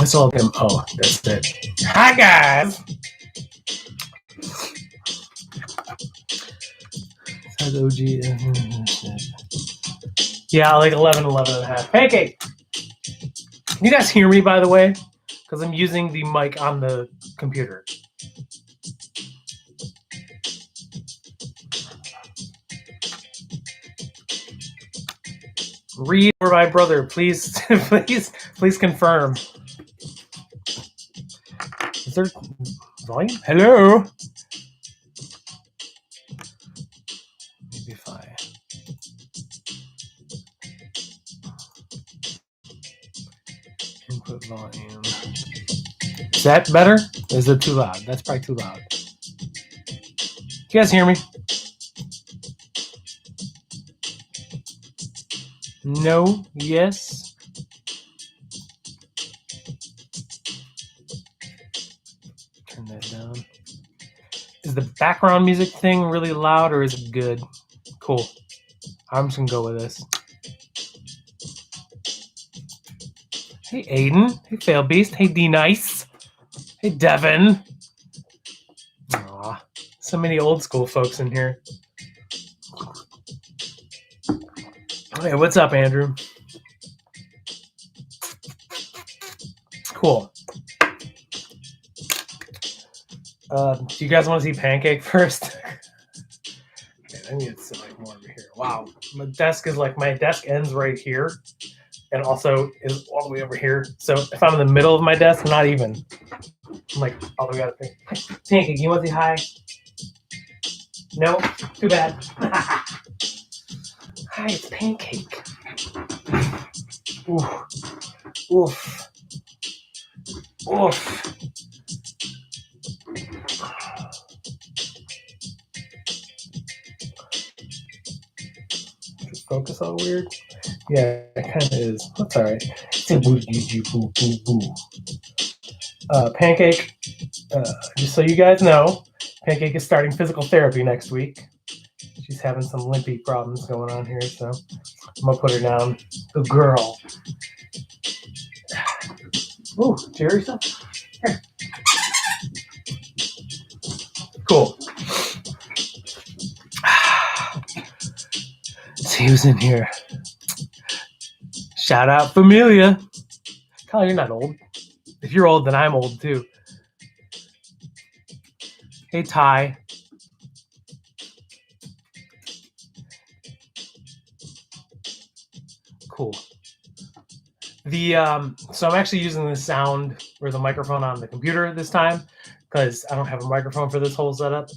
saw him. Oh, that's it. Hi, guys. OG. Yeah, like 11 and a half. Pancake. You guys hear me, by the way? Because I'm using the mic on the computer. Reed or my brother, please, please confirm. Is there volume? Hello? Maybe if I... Input volume. Is that better? Is it too loud? That's probably too loud. You guys hear me? No? Yes? Turn that down. Is the background music thing really loud or is it good? Cool. I'm just gonna go with this. Hey Aiden. Hey Fail Beast. Hey D Nice. Hey Devin. Aw, so many old school folks in here. Hey, what's up, Andrew? Cool. Do you guys want to see Pancake first? Okay, I need to sit like more over here. Wow, my desk ends right here, and also is all the way over here. So if I'm in the middle of my desk, not even. I'm like all the way out of here. Pancake, you want to say hi? No, too bad. Hi, it's Pancake. Oof, oof, oof. Focus all weird? Yeah, it kind of is. That's all right. Pancake, just so you guys know, Pancake is starting physical therapy next week. She's having some limpy problems going on here, so I'm going to put her down. Good girl. Ooh, Jerry stuff? Here. Cool. See who's in here. Shout out Familia. Kyle, you're not old. If you're old, then I'm old too. Hey, Ty. Cool. So I'm actually using the sound or the microphone on the computer this time because I don't have a microphone for this whole setup.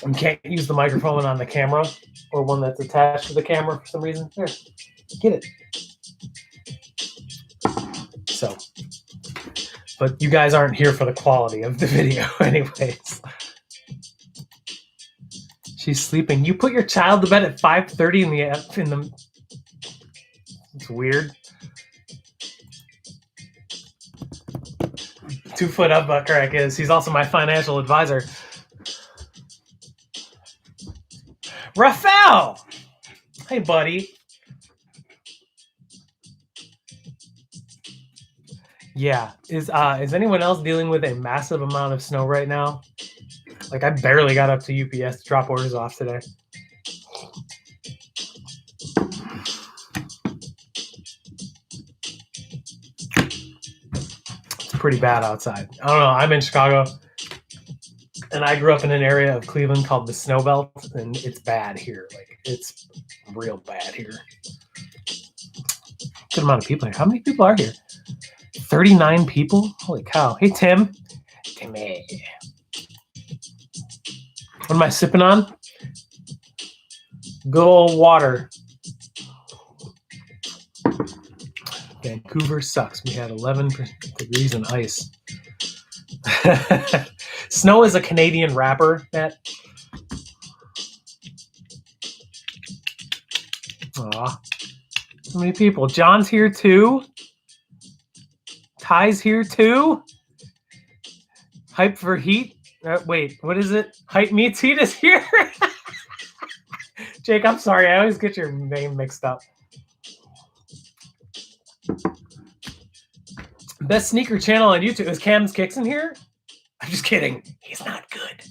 I can't use the microphone on the camera or one that's attached to the camera for some reason. Here, get it. So, but you guys aren't here for the quality of the video anyways. She's sleeping. You put your child to bed at 5:30 in the It's weird. 2 foot up butt crack is. He's also my financial advisor. Rafael! Hey, buddy. Yeah. Is anyone else dealing with a massive amount of snow right now? Like, I barely got up to UPS to drop orders off today. It's pretty bad outside. I don't know. I'm in Chicago, and I grew up in an area of Cleveland called the Snow Belt, and it's bad here. Like, it's real bad here. Good amount of people here. How many people are here? 39 people? Holy cow. Hey, Tim. Timmy. What am I sipping on? Good old water. Vancouver sucks. We had 11 degrees and ice. Snow is a Canadian rapper, Matt. Aw. So many people. John's here too. Ty's here too. Hype for Heat. Wait, what is it? Hype Meets Heat is here. Jake, I'm sorry. I always get your name mixed up. Best sneaker channel on YouTube. Is Cam's Kicks in here? I'm just kidding. He's not good.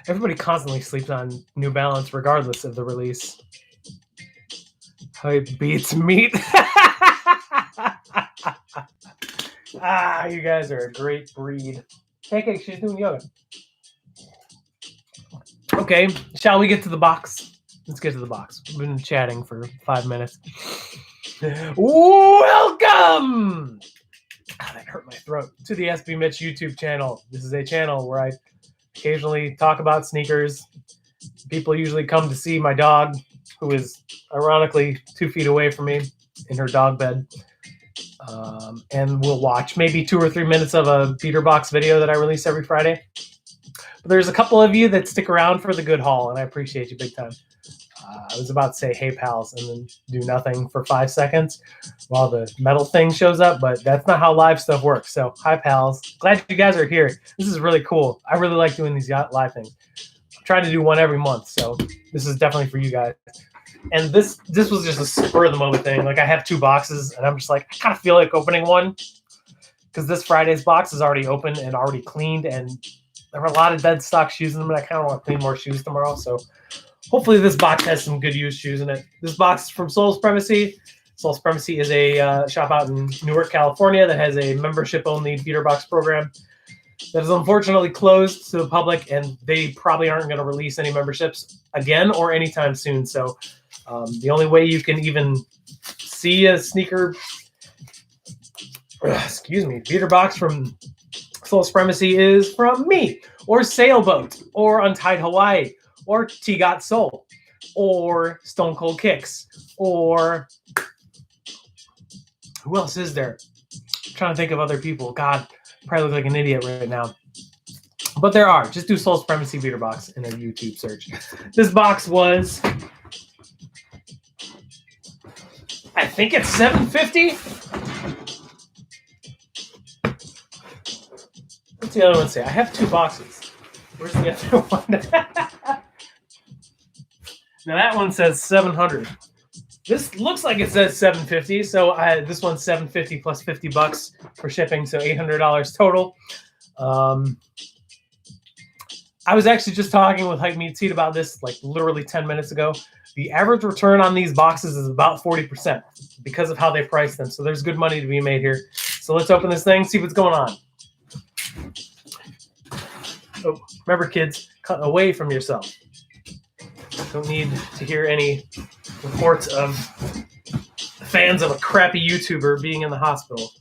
Everybody constantly sleeps on New Balance regardless of the release. Hype beats meat. You guys are a great breed. Pancake, she's doing yoga. Okay, shall we get to the box? Let's get to the box. We've been chatting for 5 minutes. Welcome! That hurt my throat. To the SB Mitch YouTube channel. This is a channel where I occasionally talk about sneakers. People usually come to see my dog, who is ironically 2 feet away from me in her dog bed. And we'll watch maybe 2 or 3 minutes of a beater box video that I release every Friday. But there's a couple of you that stick around for the good haul, and I appreciate you big time. I was about to say, hey, pals, and then do nothing for 5 seconds while the metal thing shows up, but that's not how live stuff works. So, hi, pals. Glad you guys are here. This is really cool. I really like doing these live things. I'm trying to do one every month, so this is definitely for you guys. And this was just a spur of the moment thing. Like, I have 2 boxes, and I'm just like, I kind of feel like opening one because this Friday's box is already open and already cleaned, and there were a lot of dead stock shoes in them, and I kind of want to clean more shoes tomorrow. So hopefully this box has some good used shoes in it. This box is from Sole Supremacy. Sole Supremacy is a shop out in Newark, California that has a membership-only beater box program that is unfortunately closed to the public, and they probably aren't going to release any memberships again or anytime soon. So the only way you can even see a sneaker, beater box from Sole Supremacy is from me, or Sailboat, or Untied Hawaii, or T Got Soul, or Stone Cold Kicks, or who else is there? I'm trying to think of other people. God, probably look like an idiot right now. But there are. Just do Sole Supremacy beater box in a YouTube search. This box was, I think it's $7.50. What's the other one say? I have 2 boxes. Where's the other one? Now that one says $700. This looks like it says $750. So this one's $750 plus $50 for shipping, so $800 total. I was actually just talking with Hype Meat Seed about this like literally 10 minutes ago. The average return on these boxes is about 40% because of how they price them. So there's good money to be made here. So let's open this thing, see what's going on. Oh, remember, kids, cut away from yourself. Don't need to hear any reports of fans of a crappy YouTuber being in the hospital.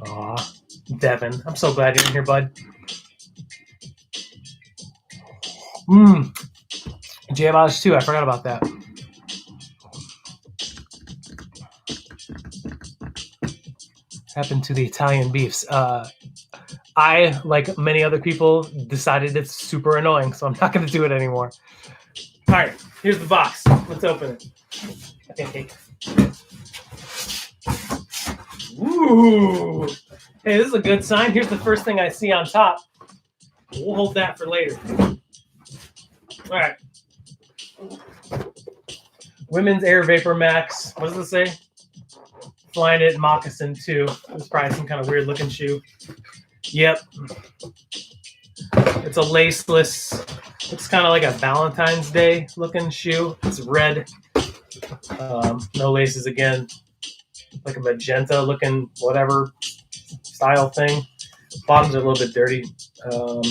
Aw, Devin, I'm so glad you're in here, bud. J-Bosh too, I forgot about that. Happened to the Italian beefs. I, like many other people, decided it's super annoying, so I'm not going to do it anymore. All right, here's the box. Let's open it. Ooh. Hey, this is a good sign. Here's the first thing I see on top. We'll hold that for later. All right. Women's Air Vapor Max. What does it say? Flyknit Moccasin 2. It's probably some kind of weird looking shoe. Yep. It's a laceless, looks kind of like a Valentine's Day looking shoe. It's red. No laces again. Like a magenta looking whatever style thing. Bottoms are a little bit dirty. I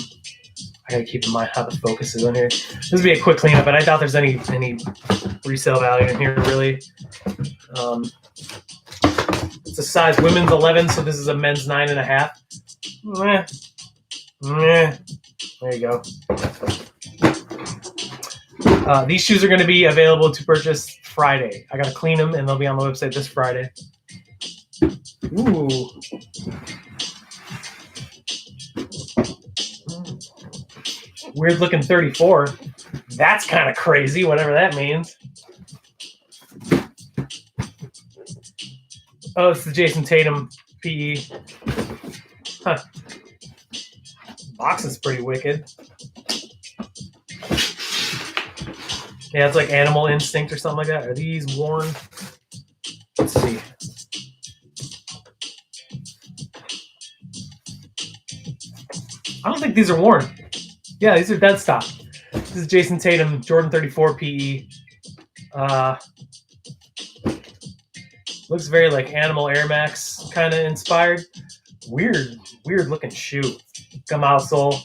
gotta keep in mind how the focus is on here. This would be a quick cleanup, but I doubt there's any resale value in here really. It's a size women's 11, so this is a men's 9.5. There you go. These shoes are going to be available to purchase Friday. I got to clean them, and they'll be on the website this Friday. Ooh. Weird looking 34. That's kind of crazy, whatever that means. Oh, it's the Jason Tatum PE. Huh. Box is pretty wicked. Yeah, it's like Animal Instinct or something like that. Are these worn? Let's see. I don't think these are worn. Yeah, these are dead stock. This is Jason Tatum, Jordan 34 PE. Looks very like Animal Air Max kind of inspired. Weird looking shoe. Come out sole.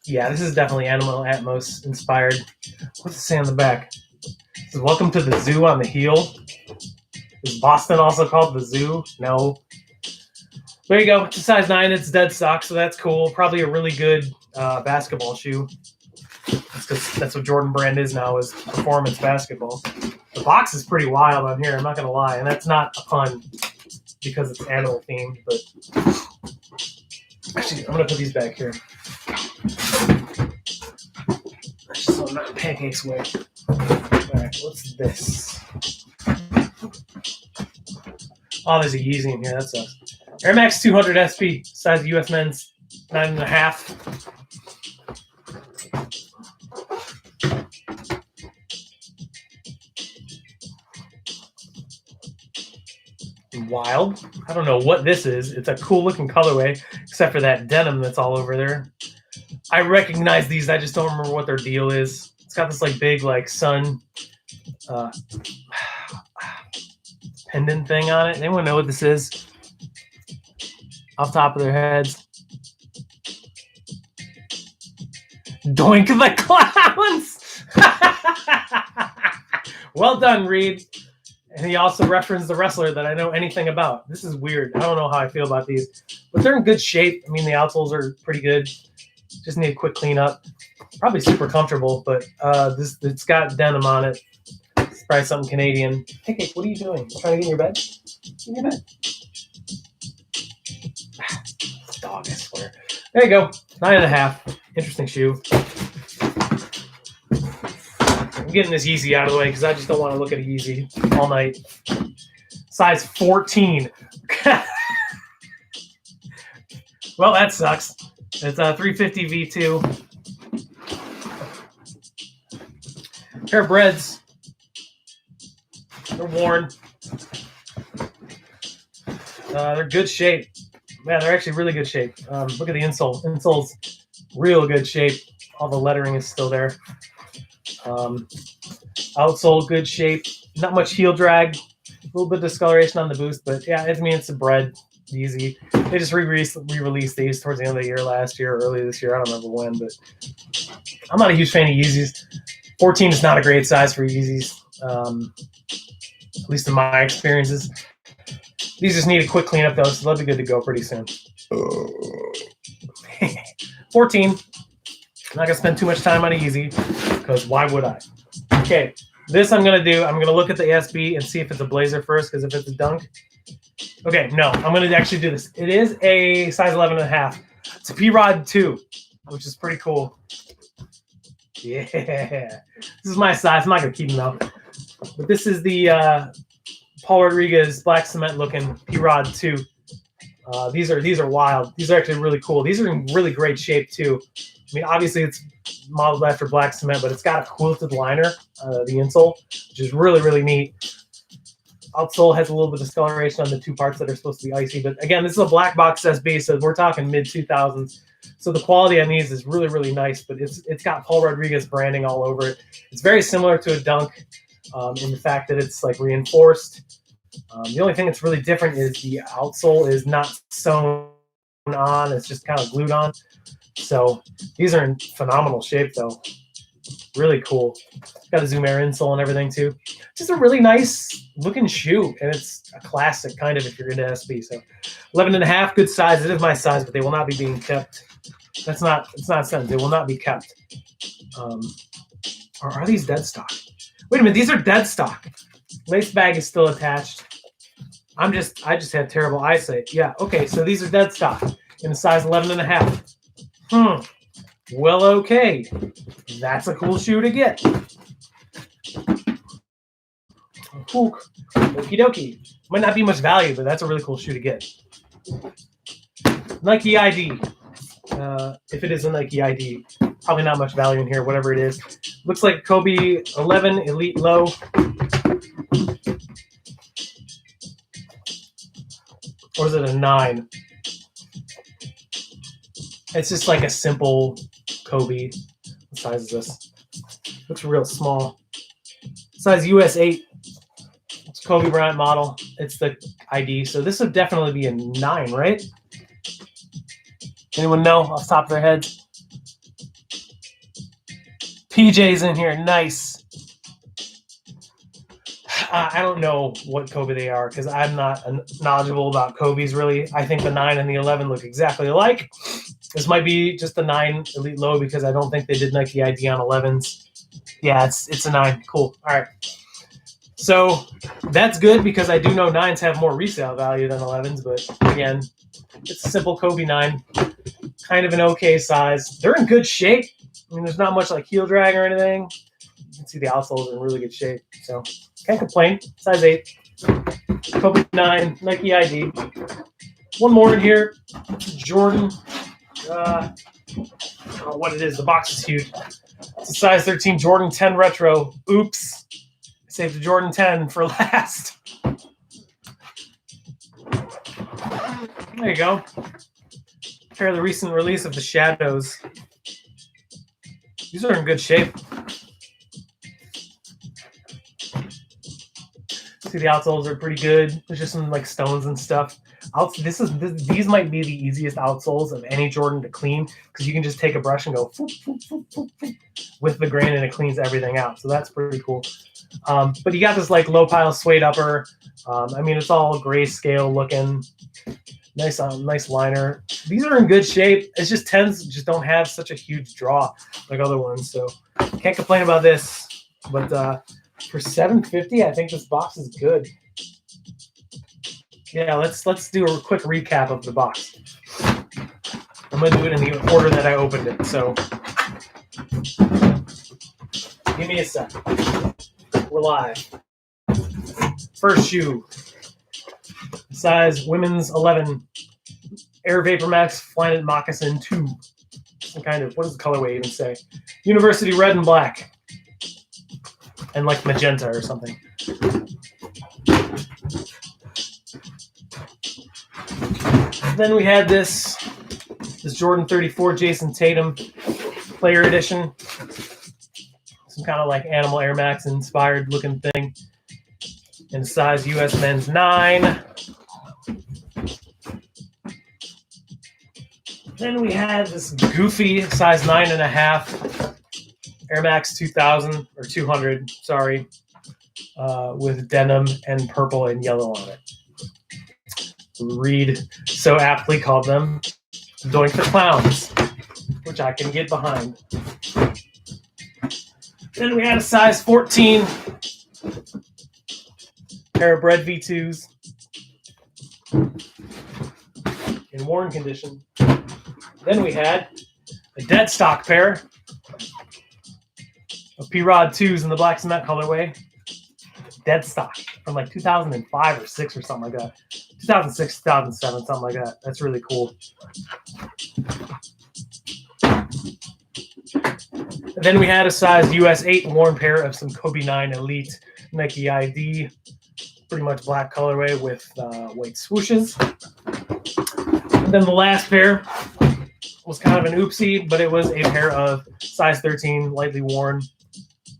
Yeah, this is definitely Animal Atmos inspired. What's it say on the back? It says, welcome to the zoo on the heel. Is Boston also called the zoo? No. There you go. It's a size 9. It's dead stock, so that's cool. Probably a really good basketball shoe. That's what Jordan Brand is now, is performance basketball. The box is pretty wild on here, I'm not going to lie. And that's not a pun because it's animal themed. But actually, I'm going to put these back here. Just so I'm not pancakes way. All right, what's this? Oh, there's a Yeezy in here. That sucks. Air Max 200 SP, size US men's 9.5. Wild. I don't know what this is. It's a cool looking colorway, except for that denim that's all over there. I recognize these. I just don't remember what their deal is. It's got this like big like sun pendant thing on it. Anyone know what this is? Off top of their heads. Doink the clowns! Well done, Reed. And he also referenced the wrestler that I know anything about. This is weird. I don't know how I feel about these. But they're in good shape. I mean, the outsoles are pretty good. Just need a quick cleanup. Probably super comfortable, but it's got denim on it. It's probably something Canadian. Hey, what are you doing? You trying to get in your bed? Get in your bed. Dog, I swear. There you go. 9.5. Interesting shoe. I'm getting this Yeezy out of the way because I just don't want to look at a Yeezy all night. Size 14. Well, that sucks. It's a 350 V2. Pair of breads. They're worn. They're good shape. Man, they're actually really good shape. Look at the insole. Insole's real good shape. All the lettering is still there. Outsole, good shape. Not much heel drag. A little bit of discoloration on the boost, but yeah, I mean, it's a bread. Easy. They just re-released these towards the end of the year last year or early this year. I don't remember when, but I'm not a huge fan of Yeezys. 14 is not a great size for Yeezys, at least in my experiences. These just need a quick cleanup, though, so they'll be good to go pretty soon. 14. I'm not going to spend too much time on a Yeezy, because why would I? Okay, this I'm going to do. I'm going to look at the SB and see if it's a Blazer first, because if it's a Dunk. Okay, no, I'm going to actually do this. It is a size 11.5. It's a P-Rod 2, which is pretty cool. Yeah. This is my size. I'm not going to keep them out. But this is the Paul Rodriguez black cement looking P-Rod 2. These are wild. These are actually really cool. These are in really great shape too. I mean, obviously it's modeled after black cement, but it's got a quilted liner, the insole, which is really, really neat. Outsole has a little bit of discoloration on the two parts that are supposed to be icy. But again, this is a black box SB, so we're talking mid-2000s. So the quality on these is really, really nice, but it's got Paul Rodriguez branding all over it. It's very similar to a Dunk in the fact that it's like reinforced. The only thing that's really different is the outsole is not sewn on. It's just kind of glued on. So these are in phenomenal shape, though. Really cool. Got a Zoom Air insole and everything, too. Just a really nice looking shoe, and it's a classic, kind of, if you're into SB. So 11.5, good size. It is my size, but they will not be being kept. It's not sent. They will not be kept. Or are these dead stock? Wait a minute, these are dead stock. Lace bag is still attached. I just have terrible eyesight. Yeah, okay, so these are dead stock in a size 11.5. Well, okay. That's a cool shoe to get. Cool. Okie dokie. Might not be much value, but that's a really cool shoe to get. Nike ID. If it is a Nike ID, probably not much value in here, whatever it is. Looks like Kobe 11 Elite Low. Or is it a 9? It's just like a simple Kobe. What size is this? Looks real small. Size US 8. It's Kobe Bryant model. It's the ID. So this would definitely be a 9, right? Anyone know off the top of their heads? PJ's in here. Nice. I don't know what Kobe they are because I'm not knowledgeable about Kobe's really. I think the 9 and the 11 look exactly alike. This might be just the 9 Elite Low because I don't think they did Nike ID on 11s. Yeah, it's a 9. Cool. All right. So that's good because I do know 9s have more resale value than 11s, but again, it's a simple Kobe 9. Kind of an okay size. They're in good shape. I mean, there's not much like heel drag or anything. You can see the outsoles are in really good shape. So can't complain. Size 8. Kobe 9. Nike ID. One more in here. Jordan. I don't know what it is. The box is huge. It's a size 13 Jordan 10 Retro. Oops. I saved the Jordan 10 for last. There you go. Compare the recent release of the Shadows. These are in good shape. See, the outsoles are pretty good. There's just some like stones and stuff. These might be the easiest outsoles of any Jordan to clean because you can just take a brush and go foop, foop, foop, foop, foop, with the grain and it cleans everything out. So that's pretty cool. But you got this like low pile suede upper. I mean, it's all grayscale looking. Nice liner. These are in good shape. It's just 10s just don't have such a huge draw like other ones. So can't complain about this. But for $750, I think this box is good. Yeah, let's do a quick recap of the box. I'm gonna do it in the order that I opened it. So give me a sec. We're live. First shoe. Size women's 11. Air Vapor Max Flyknit Moccasin 2. Some kind of, what does the colorway even say? University red and black. And like magenta or something. Then we had this Jordan 34 Jason Tatum Player Edition. Some kind of like Animal Air Max inspired looking thing. In size US men's 9. Then we had this goofy size 9.5 Air Max 2000 or 200, sorry, with denim and purple and yellow on it. Reed so aptly called them Doink the Clowns, which I can get behind. Then we had a size 14 pair of Bread V2s in worn condition. Then we had a dead stock pair of P-Rod 2s in the black cement colorway. Dead stock from like 2005 or 6 or something like that. 2006, 2007, something like that. That's really cool. And then we had a size US 8 worn pair of some Kobe 9 Elite Nike ID. Pretty much black colorway with white swooshes. And then the last pair was kind of an oopsie, but it was a pair of size 13 lightly worn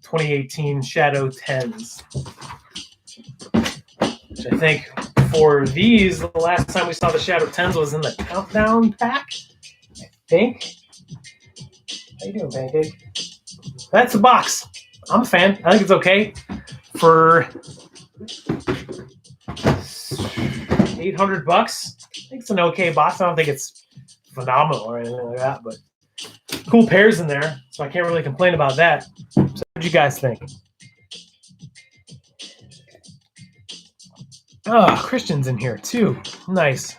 2018 Shadow 10s. Which I think for these, the last time we saw the Shadow 10s was in the Countdown pack, I think. How you doing, Pancake? That's the box. I'm a fan. I think it's okay for $800. I think it's an okay box. I don't think it's phenomenal or anything like that, but cool pairs in there, so I can't really complain about that. So what do you guys think? Oh, Christian's in here too. Nice.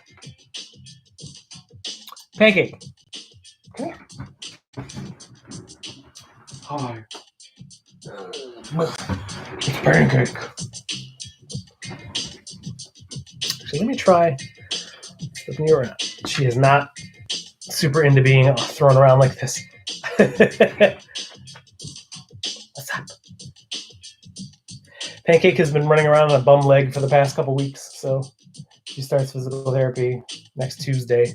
Pancake. Come here. Hi. It's Pancake. So let me try flipping you around. She is not super into being thrown around like this. What's up? Pancake has been running around on a bum leg for the past couple weeks, so she starts physical therapy next Tuesday.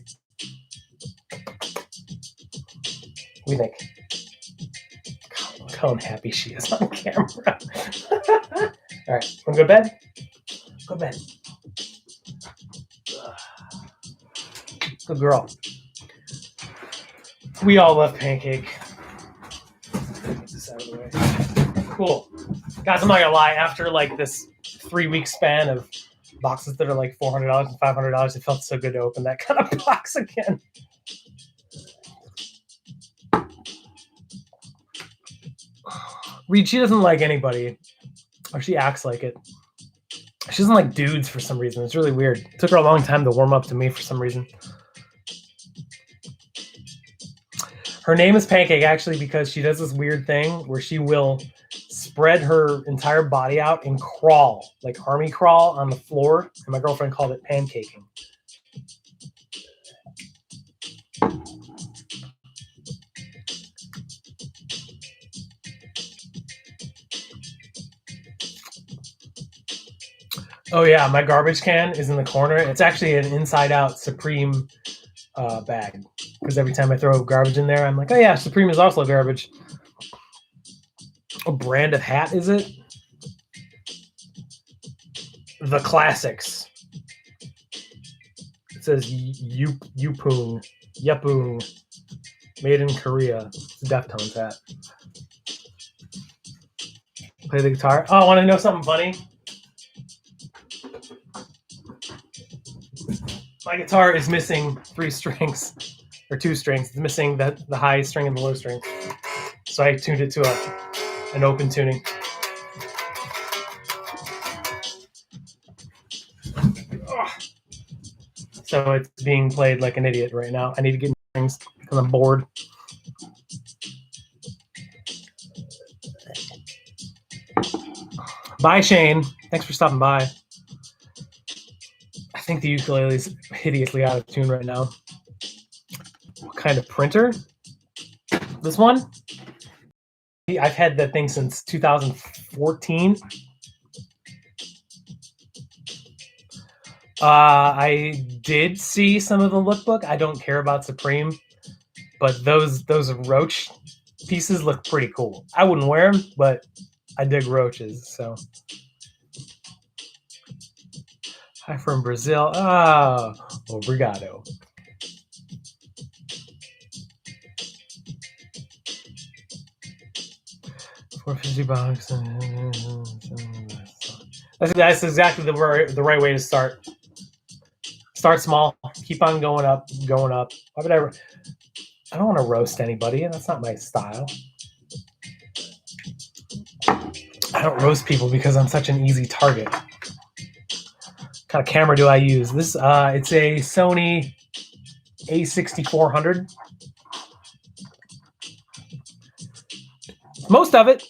What do you think? Look how unhappy she is on camera. All right, want to go to bed? Go to bed. Good girl. We all love Pancake. Get this out of the way. Cool. Guys, I'm not gonna lie, after like this 3-week span of boxes that are like $400 and $500, it felt so good to open that kind of box again. Reed, she doesn't like anybody, or she acts like it. She doesn't like dudes for some reason. It's really weird. It took her a long time to warm up to me for some reason. Her name is Pancake, actually, because she does this weird thing where she will spread her entire body out and crawl, like army crawl on the floor. And my girlfriend called it pancaking. Oh yeah, my garbage can is in the corner. It's actually an inside-out Supreme bag, because every time I throw garbage in there, I'm like, oh yeah, Supreme is also garbage. What brand of hat is it? The Classics. It says Yupung, made in Korea. It's a Deftones hat. Play the guitar. Oh, want to know something funny? My guitar is missing 3 strings, or 2 strings. It's missing the high string and the low string. So I tuned it to an open tuning. So it's being played like an idiot right now. I need to get strings because I'm bored. Bye, Shane. Thanks for stopping by. I think the ukulele is hideously out of tune right now. What kind of printer? This one? I've had that thing since 2014. I did see some of the lookbook. I don't care about Supreme, but those roach pieces look pretty cool. I wouldn't wear them, but I dig roaches, so. Hi from Brazil. Oh, obrigado. $450. That's exactly the right way to start. Start small. Keep on going up, going up. Why would I don't want to roast anybody, and that's not my style. I don't roast people because I'm such an easy target. What kind of camera do I use? This it's a Sony A6400. Most of it.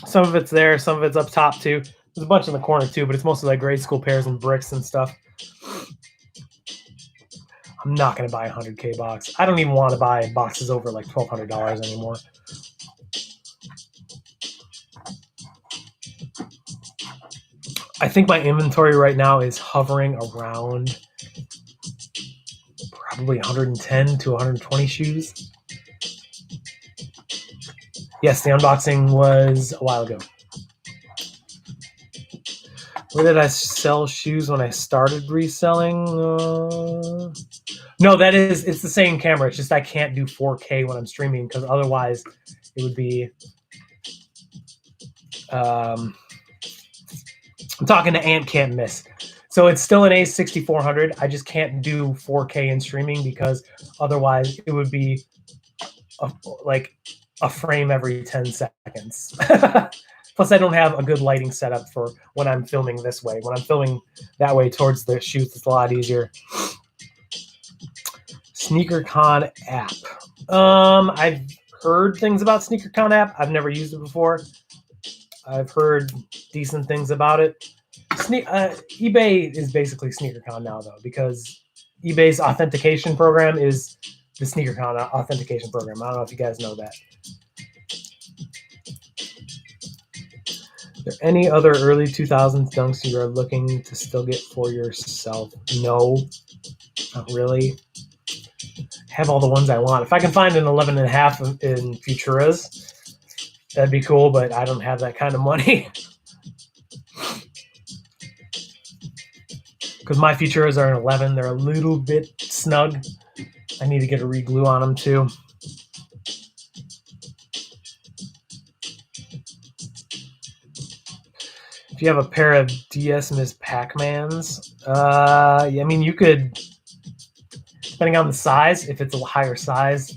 Some of it's there, some of it's up top too. There's a bunch in the corner too, but it's mostly like grade school pears and bricks and stuff. I'm not going to buy a 100K box. I don't even want to buy boxes over like $1,200 anymore. I think my inventory right now is hovering around probably 110 to 120 shoes. Yes, the unboxing was a while ago. Where did I sell shoes when I started reselling? No, it's the same camera. It's just I can't do 4K when I'm streaming because otherwise it would be. I'm talking to Ant Can't Miss. So it's still an A6400. I just can't do 4K in streaming because otherwise it would be like a frame every 10 seconds. Plus, I don't have a good lighting setup for when I'm filming this way. When I'm filming that way towards the shoots, it's a lot easier. SneakerCon app. I've heard things about SneakerCon app. I've never used it before. I've heard decent things about it. eBay is basically SneakerCon now, though, because eBay's authentication program is the SneakerCon authentication program. I don't know if you guys know that. Are there any other early 2000s dunks you are looking to still get for yourself? No, not really. Have all the ones I want. If I can find an 11.5 in Futuras, that'd be cool, but I don't have that kind of money. Because my Futuras are an 11. They're a little bit snug. I need to get a re-glue on them too. If you have a pair of DS Miss Pac-Mans, I mean, you could, depending on the size, if it's a higher size,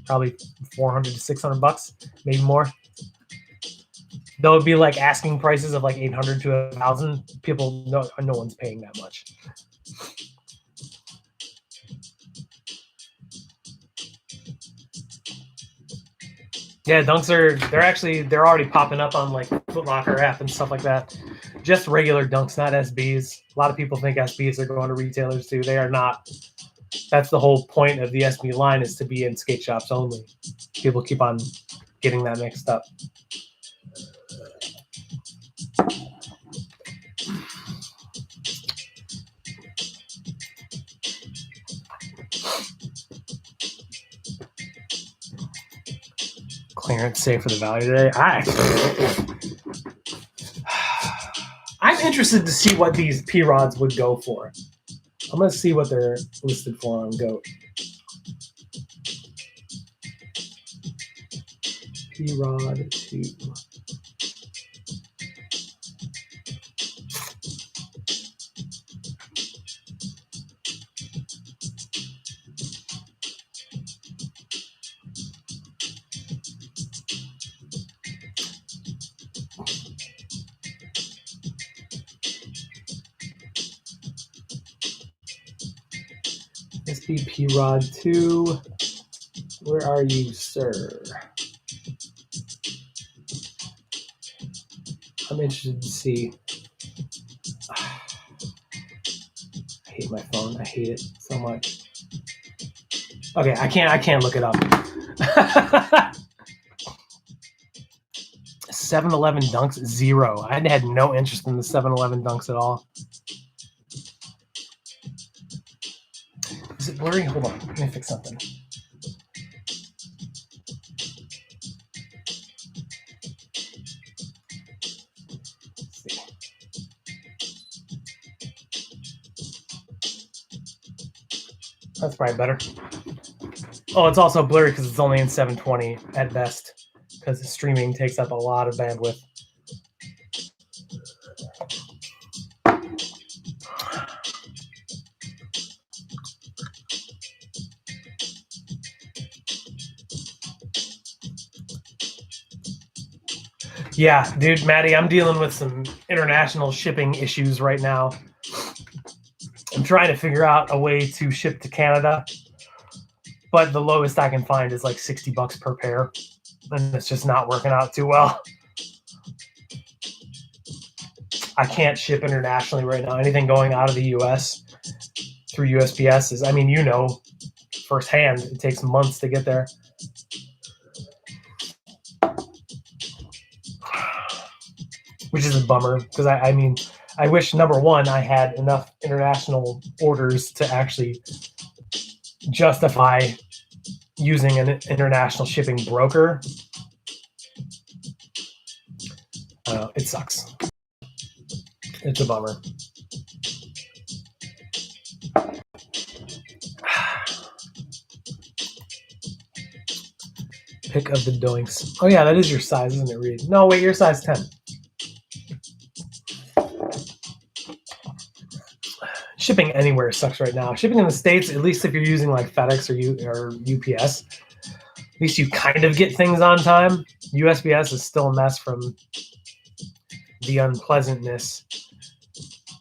probably $400 to $600, maybe more. That would be like asking prices of like $800 to $1,000. People, no one's paying that much. Yeah, dunks they're already popping up on like Foot Locker app and stuff like that. Just regular dunks, not SBs. A lot of people think SBs are going to retailers too. They are not. That's the whole point of the SB line, is to be in skate shops only. People keep on getting that mixed up. Clearance save for the value today. I'm interested to see what these P-Rods would go for. I'm going to see what they're listed for on GOAT. P-Rod 2. SB P-Rod 2. Where are you, sir? I'm interested to see. I hate my phone. I hate it so much. Okay, I can't look it up. 7-Eleven dunks, 0. I had no interest in the 7-Eleven dunks at all. Is it blurry? Hold on. Let me fix something. Let's see. That's probably better. Oh, it's also blurry because it's only in 720 at best, because the streaming takes up a lot of bandwidth. Yeah, dude, Maddie, I'm dealing with some international shipping issues right now. I'm trying to figure out a way to ship to Canada, but the lowest I can find is like $60 per pair, and it's just not working out too well. I can't ship internationally right now. Anything going out of the U.S. through USPS is, I mean, you know, firsthand, it takes months to get there. Which is a bummer, because I mean, I wish, number one, I had enough international orders to actually justify using an international shipping broker. It sucks. It's a bummer. Pick of the doinks. Oh yeah, that is your size, isn't it, Reed? No, wait, you're size 10. Shipping anywhere sucks right now. Shipping in the States, at least if you're using like FedEx or UPS, at least you kind of get things on time. USPS is still a mess from the unpleasantness.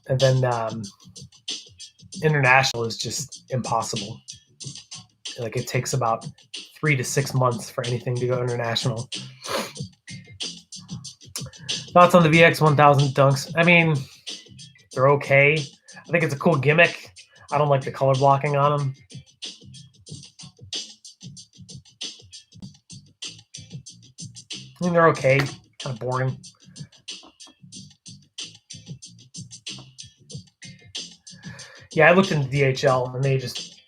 And then international is just impossible. Like, it takes about 3 to 6 months for anything to go international. Thoughts on the VX 1000 dunks? I mean, they're okay. I think it's a cool gimmick. I don't like the color blocking on them. I mean, they're okay. Kind of boring. Yeah, I looked into DHL and they just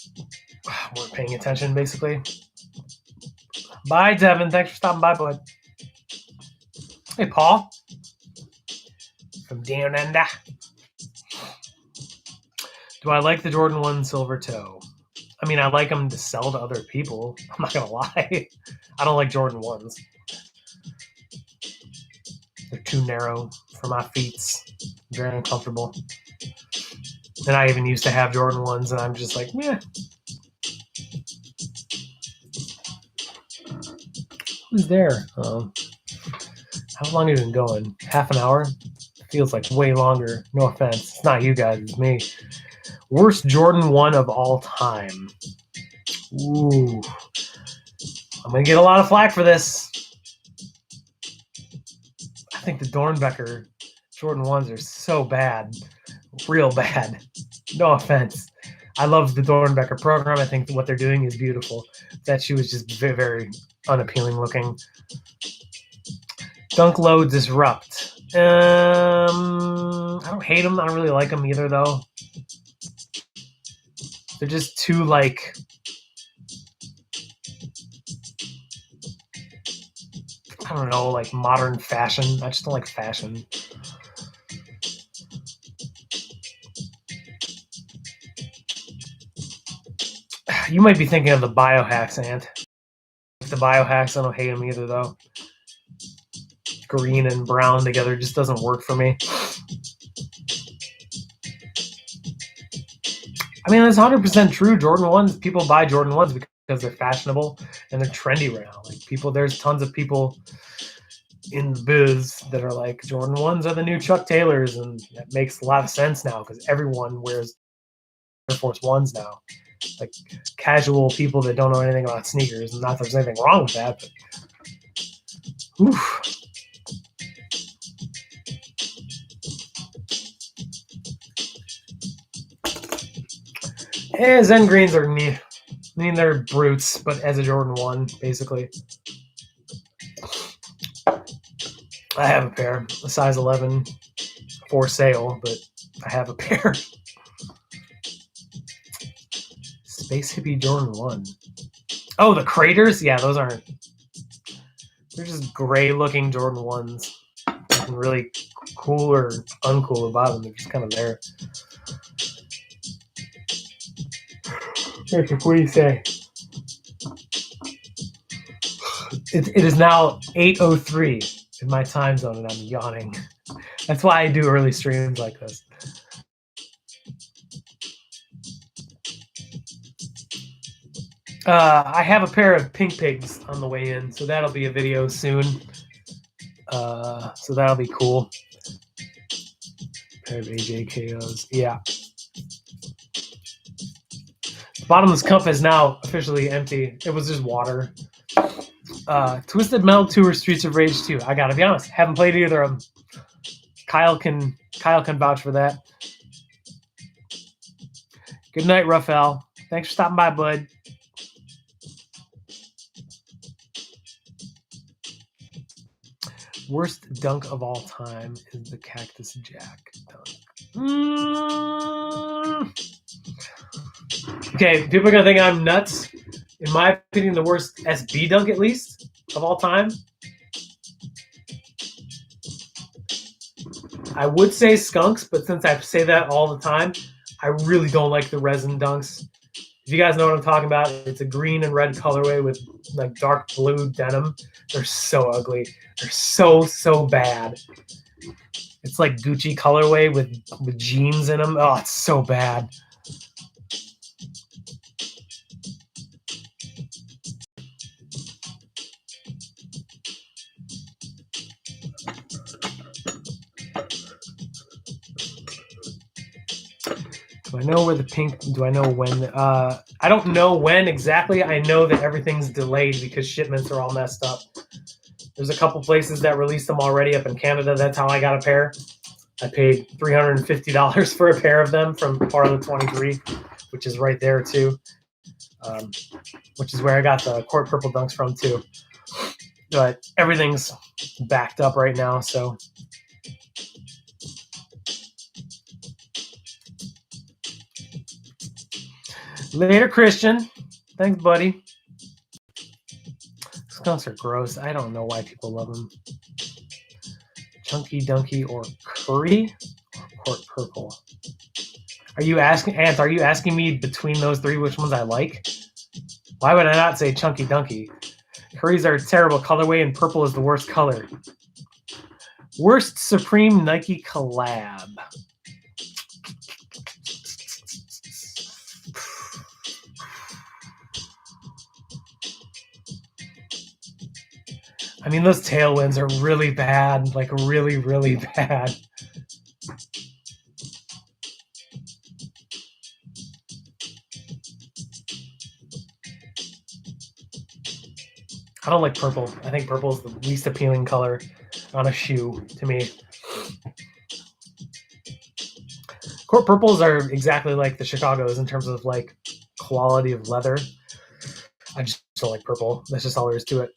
weren't paying attention, basically. Bye, Devin. Thanks for stopping by, bud. Hey, Paul. From down under. Do I like the Jordan 1 silver toe? I mean, I like them to sell to other people. I'm not going to lie. I don't like Jordan 1s. They're too narrow for my feet. Very uncomfortable. And I even used to have Jordan 1s, and I'm just like, meh. Who's there? How long have you been going? Half an hour? Feels like way longer. No offense. It's not you guys, it's me. Worst Jordan 1 of all time. Ooh. I'm going to get a lot of flack for this. I think the Dornbecker Jordan 1s are so bad. Real bad. No offense. I love the Dornbecker program. I think what they're doing is beautiful. That shoe is just very, very unappealing looking. Dunk Low Disrupt. I don't hate them. I don't really like them either, though. They're just too, like... I don't know, like modern fashion. I just don't like fashion. You might be thinking of the Biohacks, Ant. The Biohacks, I don't hate them either, though. Green and brown together just doesn't work for me. I mean, it's 100% true. Jordan 1s, people buy Jordan 1s because they're fashionable and they're trendy right now. Like people, there's tons of people in the biz that are like, Jordan 1s are the new Chuck Taylors, and that makes a lot of sense now because everyone wears Air Force 1s now. Like casual people that don't know anything about sneakers. Not that there's anything wrong with that, but oof. Zen Greens are me. I mean, they're brutes, but as a Jordan 1, basically. I have a pair, a size 11 for sale, but I have a pair. Space Hippie Jordan 1. Oh, the Craters? Yeah, those aren't. They're just gray-looking Jordan 1s. Nothing really cool or uncool about them. They're just kind of there. What do you say? It is now 8:03 in my time zone, and I'm yawning. That's why I do early streams like this. I have a pair of pink pigs on the way in, so that'll be a video soon. So that'll be cool. Pair of AJKOs, yeah. The bottomless cup is now officially empty. It was just water. Twisted Metal 2 or Streets of Rage 2. I gotta be honest, haven't played either of them. Kyle can vouch for that. Good night, Raphael. Thanks for stopping by, bud. Worst dunk of all time is the Cactus Jack dunk. Okay, people are gonna think I'm nuts. In my opinion, the worst SB dunk, at least, of all time. I would say Skunks, but since I say that all the time, I really don't like the resin dunks. If you guys know what I'm talking about, it's a green and red colorway with like dark blue denim. They're so ugly. They're so bad. It's like Gucci colorway with jeans in them. Oh, it's so bad. Do I know where the pink, do I know when? I don't know when exactly. I know that everything's delayed because shipments are all messed up. There's a couple places that released them already up in Canada. That's how I got a pair. I paid $350 for a pair of them from Parla 23. which is right there too, which is where I got the Court Purple Dunks from too. But everything's backed up right now, so. Later, Christian. Thanks, buddy. Skunks are gross. I don't know why people love them. Chunky Dunky or Curry or Court Purple? Are you asking, Ant, are you asking me between those three which ones I like? Why would I not say Chunky Dunky? Curries are a terrible colorway and purple is the worst color. Worst Supreme Nike collab. I mean, those tailwinds are really bad, like really, really bad. I don't like purple. I think purple is the least appealing color on a shoe to me. Court purples are exactly like the Chicago's in terms of like quality of leather. I just don't like purple. That's just all there is to it.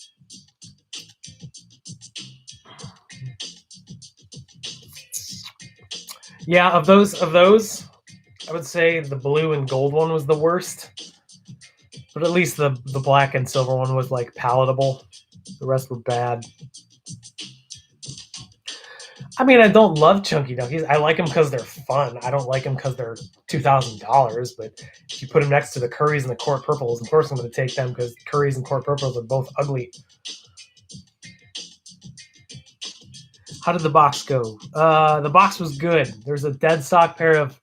Yeah, of those, I would say the blue and gold one was the worst. But at least the black and silver one was like palatable. The rest were bad. I mean, I don't love Chunky Dunkies. I like them because they're fun. I don't like them because they're $2,000. But if you put them next to the Curries and the Court Purples, of course I'm going to take them because Curries and Court Purples are both ugly. How did the box go? The box was good. There's a dead stock pair of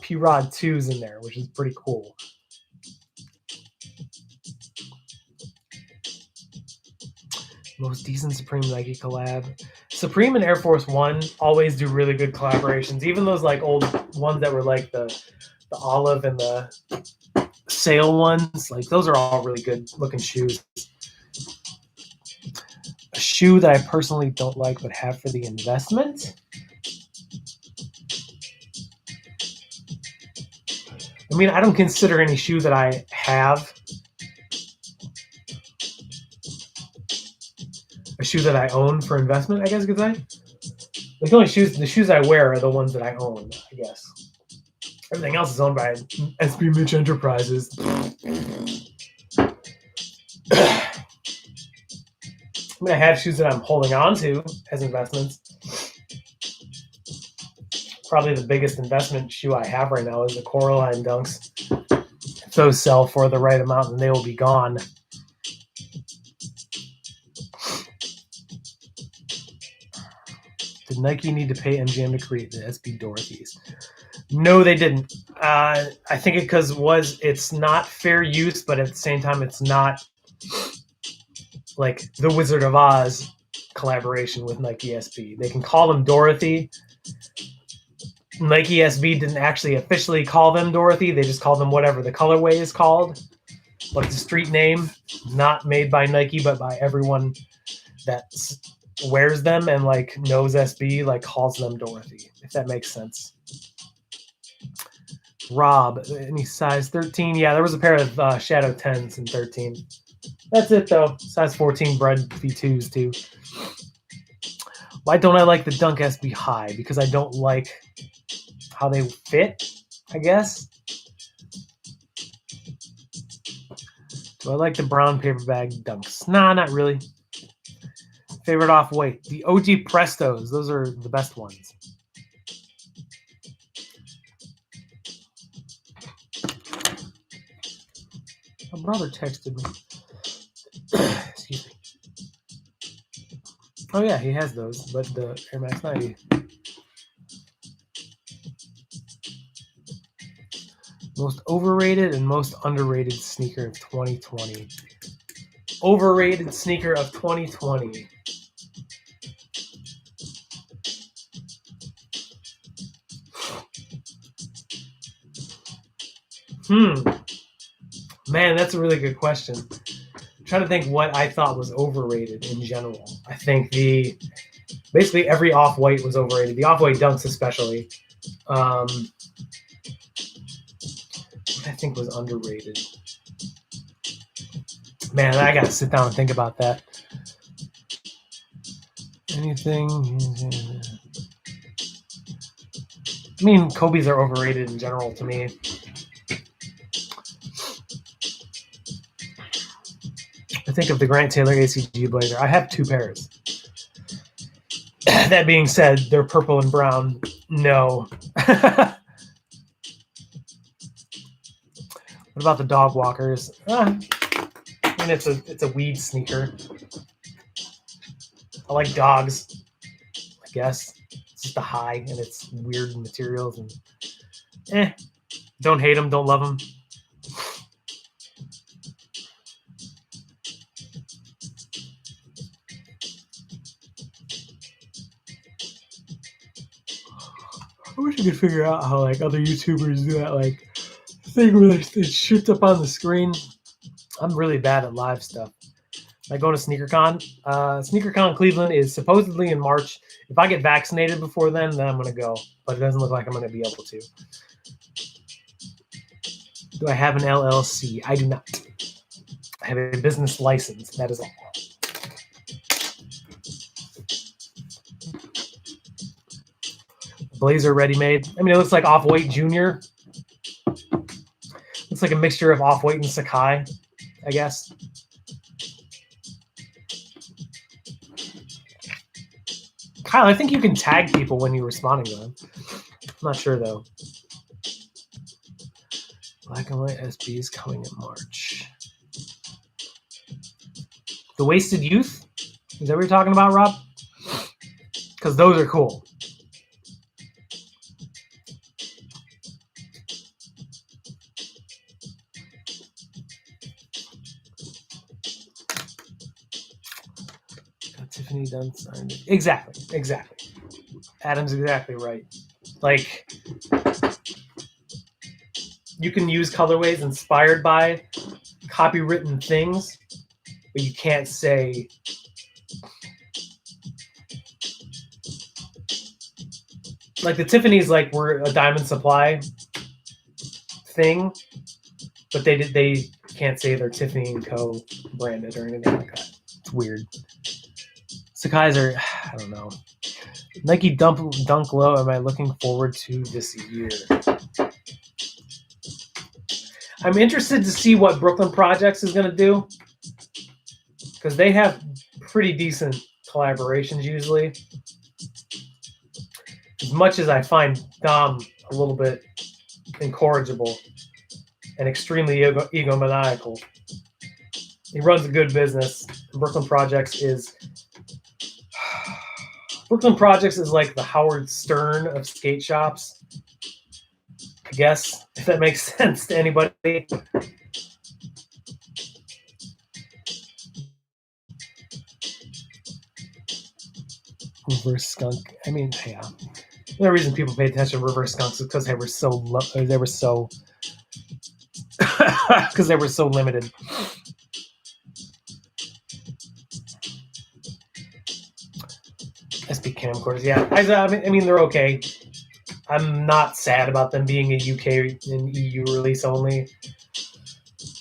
P-Rod 2s in there, which is pretty cool. Most decent Supreme Nike collab. Supreme and Air Force One always do really good collaborations. Even those like old ones that were like the olive and the sail ones, like those are all really good looking shoes. A shoe that I personally don't like but have for the investment. I mean, I don't consider any shoe that I have a shoe that I own for investment, I guess you could say. The only shoes, the shoes I wear are the ones that I own, I guess. Everything else is owned by SB Mitch Enterprises. I'm going to have shoes that I'm holding on to as investments. Probably the biggest investment shoe I have right now is the Coraline Dunks. If those sell for the right amount, then they will be gone. Did Nike need to pay MGM to create the SB Dorothy's? No, they didn't. I think it because it's not fair use, but at the same time, it's not like the Wizard of Oz collaboration with Nike SB. They can call them Dorothy. Nike SB didn't actually officially call them Dorothy. They just called them whatever the colorway is called. Like the street name, not made by Nike, but by everyone that wears them and like knows SB, like calls them Dorothy, if that makes sense. Rob, any size 13? Yeah, there was a pair of Shadow 10s in 13. That's it, though. Size 14 bread V2s, too. Why don't I like the Dunk SB High? Because I don't like how they fit, I guess. Do I like the brown paper bag Dunks? Nah, not really. Favorite off-white. The OG Prestos. Those are the best ones. My brother texted me. Excuse me. Oh, yeah, he has those, but the Air Max 90. Most overrated and most underrated sneaker of 2020. Overrated sneaker of 2020. Man, that's a really good question. I'm trying to think what I thought was overrated in general. I think basically every off-white was overrated. The off-white Dunks especially. I think was underrated. Man, I gotta sit down and think about that. Anything? I mean, Kobe's are overrated in general to me. I think of the Grant Taylor ACG blazer. I have 2 pairs. That being said, they're purple and brown. No. What about the dog walkers? I mean, it's a weed sneaker. I like dogs, I guess. It's just a high, and it's weird materials. And don't hate them, don't love them. I wish I could figure out how like other YouTubers do that like thing where it shoots up on the screen. I'm really bad at live stuff. Like going to SneakerCon. SneakerCon Cleveland is supposedly in March. If I get vaccinated before then I'm going to go. But it doesn't look like I'm going to be able to. Do I have an LLC? I do not. I have a business license. That is all. Blazer ready-made. I mean, it looks like Off-White Junior. Looks like a mixture of Off-White and Sakai, I guess. Kyle, I think you can tag people when you're responding to them. I'm not sure, though. Black and white SBs coming in March. The Wasted Youth? Is that what you're talking about, Rob? Because those are cool. Got Tiffany done signed it. Exactly. Adam's exactly right. Like, you can use colorways inspired by copywritten things, but you can't say like the Tiffany's like were a Diamond Supply thing, but they can't say they're Tiffany & Co. branded or anything like that. It's weird. Sakai's are, I don't know. Nike Dunk Low, am I looking forward to this year? I'm interested to see what Brooklyn Projects is going to do, because they have pretty decent collaborations usually. As much as I find Dom a little bit incorrigible and extremely egomaniacal, he runs a good business. Brooklyn Projects is like the Howard Stern of skate shops, I guess, if that makes sense to anybody. Reverse Skunk. I mean, yeah. The reason people pay attention to Reverse Skunks is because they were so because they were so limited. SB camcorders, yeah. I mean, they're okay. I'm not sad about them being a UK and EU release only. It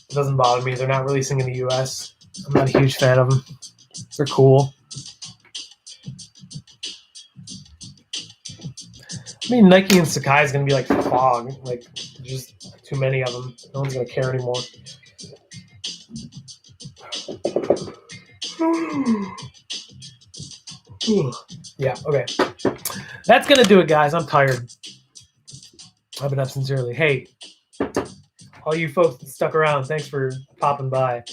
doesn't bother me. They're not releasing in the US. I'm not a huge fan of them. They're cool. I mean, Nike and Sakai is going to be like fog. Like, just too many of them. No one's going to care anymore. Yeah, okay. That's going to do it, guys. I'm tired. I've been up sincerely. Hey, all you folks that stuck around, thanks for popping by.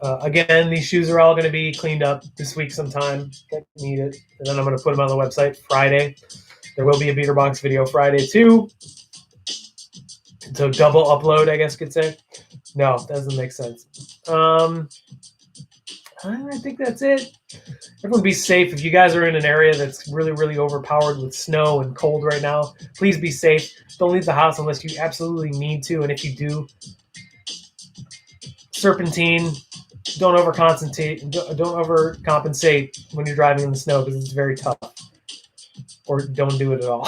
Again, these shoes are all going to be cleaned up this week sometime. That need it. And then I'm going to put them on the website Friday. There will be a Beater Box video Friday, too. So double upload, I guess you could say. No, that doesn't make sense. I think that's it. Everyone be safe. If you guys are in an area that's really, really overpowered with snow and cold right now, please be safe. Don't leave the house unless you absolutely need to. And if you do, serpentine. Don't overcompensate when you're driving in the snow because it's very tough. Or don't do it at all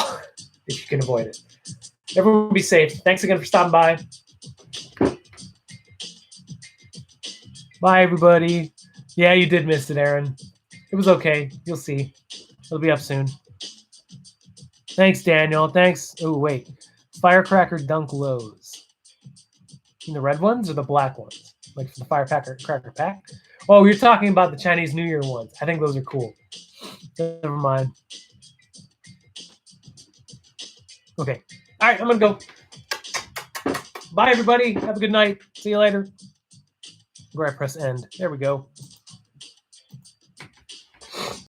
if you can avoid it. Everyone be safe. Thanks again for stopping by. Bye, everybody. Yeah, you did miss it, Aaron. It was okay. You'll see. It'll be up soon. Thanks, Daniel. Thanks. Oh, wait. Firecracker Dunk Lows. The red ones or the black ones? Like the Firecracker Pack? Oh, you're talking about the Chinese New Year ones. I think those are cool. Never mind. Okay. All right, I'm going to go. Bye, everybody. Have a good night. See you later. Where I press end. There we go.